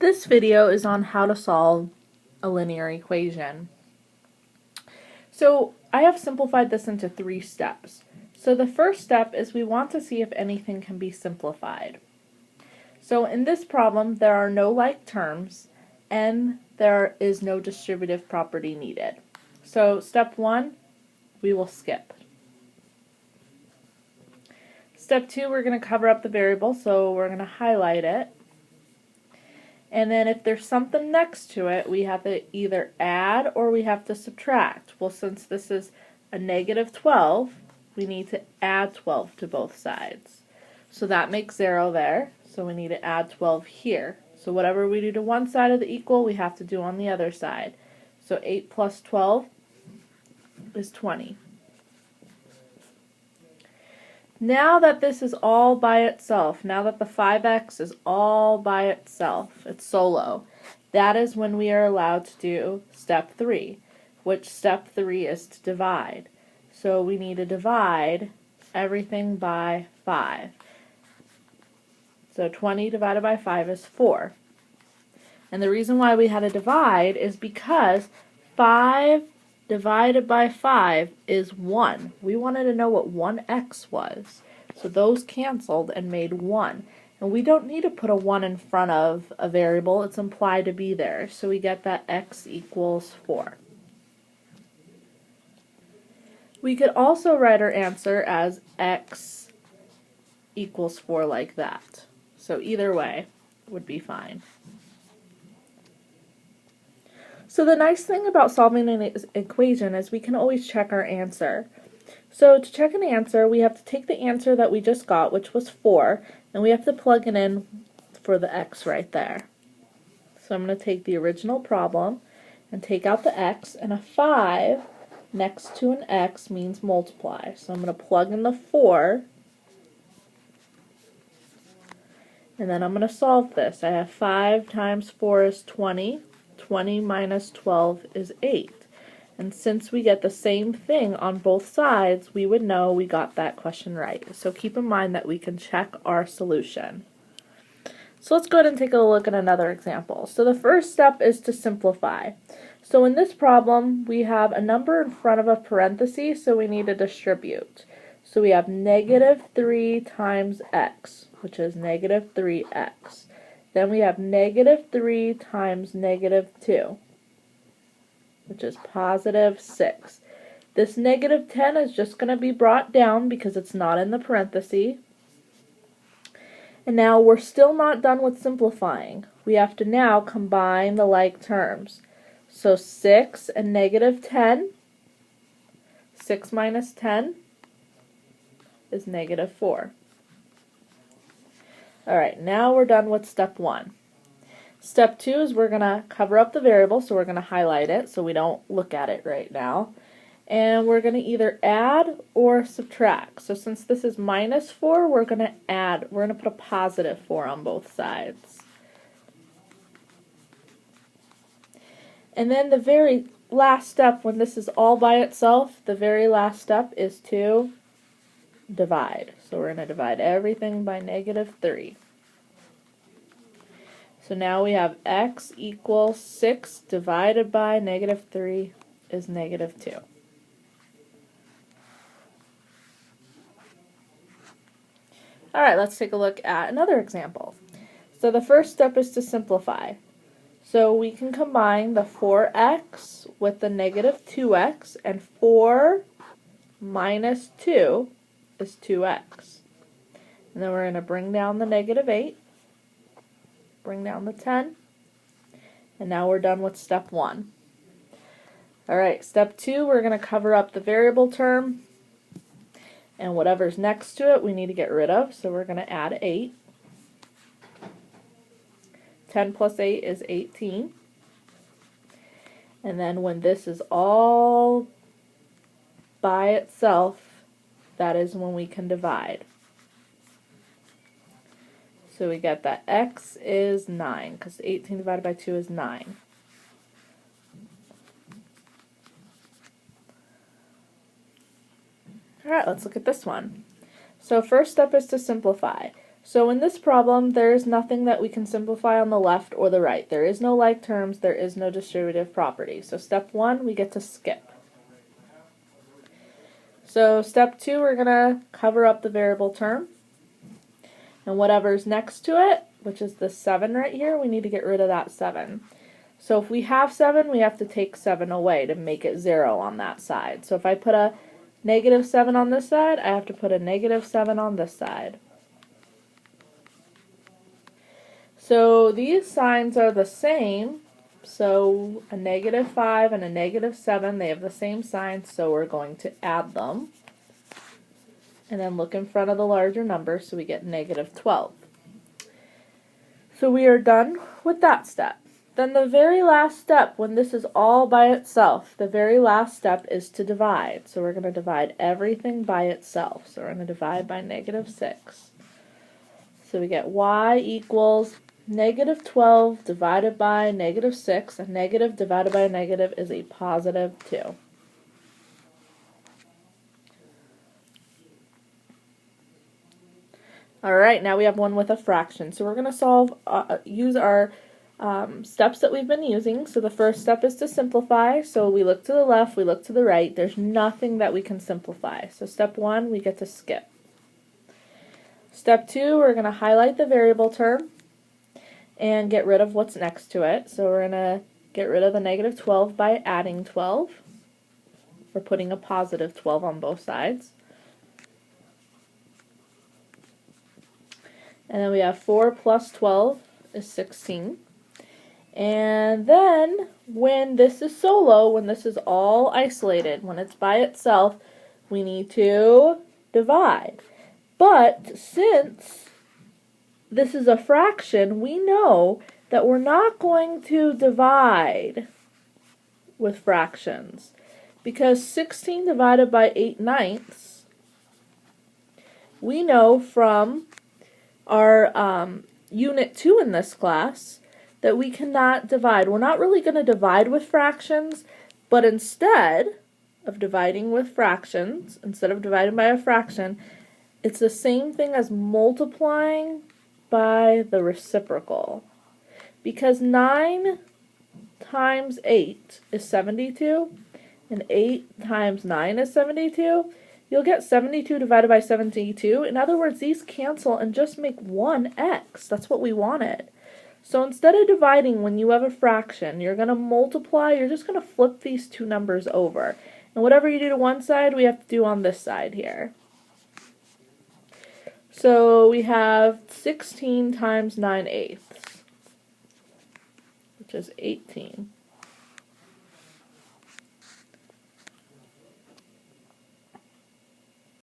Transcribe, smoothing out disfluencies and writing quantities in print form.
This video is on how to solve a linear equation. So I have simplified this into 3 steps. So the first step is we want to see if anything can be simplified. So in this problem there are no like terms and there is no distributive property needed. So step 1, we will skip. Step 2, we're going to cover up the variable, so we're going to highlight it. And then if there's something next to it, we have to either add or we have to subtract. Well, since this is a negative 12, we need to add 12 to both sides. So that makes 0 there, so we need to add 12 here. So whatever we do to one side of the equal, we have to do on the other side. So 8 plus 12 is 20. Now that this is all by itself, now that the 5x is all by itself, it's solo, that is when we are allowed to do step 3, which step 3 is to divide. So we need to divide everything by 5. So 20 divided by 5 is 4. And the reason why we had to divide is because 5 divided by 5 is 1. We wanted to know what 1x was. So those canceled and made 1. And we don't need to put a 1 in front of a variable. It's implied to be there. So we get that x equals 4. We could also write our answer as x equals 4 like that. So either way would be fine. So the nice thing about solving an equation is we can always check our answer. So to check an answer, we have to take the answer that we just got, which was 4, and we have to plug it in for the x right there. So I'm going to take the original problem and take out the x, and a 5 next to an x means multiply. So I'm going to plug in the 4, and then I'm going to solve this. I have 5 times 4 is 20. 20 minus 12 is 8. And since we get the same thing on both sides, we would know we got that question right. So keep in mind that we can check our solution. So let's go ahead and take a look at another example. So the first step is to simplify. So in this problem, we have a number in front of a parenthesis, so we need to distribute. So we have negative 3 times x, which is negative 3x. Then we have negative 3 times negative 2, which is positive 6. This negative 10 is just going to be brought down because it's not in the parenthesis. And now we're still not done with simplifying. We have to now combine the like terms. So 6 and negative 10, 6 minus 10 is negative 4. Alright, now we're done with step 1. Step 2 is we're going to cover up the variable, so we're going to highlight it so we don't look at it right now. And we're going to either add or subtract. So since this is minus 4, we're going to add. We're going to put a positive 4 on both sides. And then the very last step, when this is all by itself, the very last step is to divide. So we're going to divide everything by negative 3. So now we have x equals 6 divided by negative 3 is negative 2. Alright, let's take a look at another example. So the first step is to simplify. So we can combine the 4x with the negative 2x, and 4 minus 2 is 2x. And then we're going to bring down the negative 8, bring down the 10, and now we're done with step 1. Alright, step 2, we're going to cover up the variable term, and whatever's next to it we need to get rid of, so we're going to add 8. 10 plus 8 is 18. And then when this is all by itself, that is when we can divide. So we get that x is 9, because 18 divided by 2 is 9. Alright, let's look at this one. So first step is to simplify. So in this problem, there is nothing that we can simplify on the left or the right. There is no like terms, there is no distributive property. So step 1, we get to skip. So step 2, we're going to cover up the variable term. And whatever's next to it, which is the 7 right here, we need to get rid of that 7. So if we have 7, we have to take 7 away to make it 0 on that side. So if I put a -7 on this side, I have to put a -7 on this side. So these signs are the same, so a -5 and a -7, they have the same sign, so we're going to add them. And then look in front of the larger number, so we get -12. So we are done with that step. Then the very last step, when this is all by itself, the very last step is to divide. So we're going to divide everything by itself. So we're going to divide by -6. So we get y equals -12 divided by -6, and negative divided by a negative is a +2. Alright, now we have one with a fraction. So we're going to use our steps that we've been using. So the first step is to simplify. So we look to the left, we look to the right. There's nothing that we can simplify. So step 1, we get to skip. Step 2, we're going to highlight the variable term and get rid of what's next to it. So we're going to get rid of the -12 by adding 12. We're putting a +12 on both sides. And then we have 4 plus 12 is 16. And then when this is solo, when this is all isolated, when it's by itself, we need to divide. But since this is a fraction, we know that we're not going to divide with fractions, because 16 divided by 8/9, we know from our Unit 2 in this class that we cannot divide. We're not really going to divide with fractions, but instead of dividing with fractions, instead of dividing by a fraction, it's the same thing as multiplying by the reciprocal. Because 9 times 8 is 72, and 8 times 9 is 72, you'll get 72 divided by 72. In other words, these cancel and just make 1x. That's what we wanted. So instead of dividing when you have a fraction, you're going to multiply. You're just going to flip these two numbers over. And whatever you do to one side, we have to do on this side here. So we have 16 times 9/8, which is 18.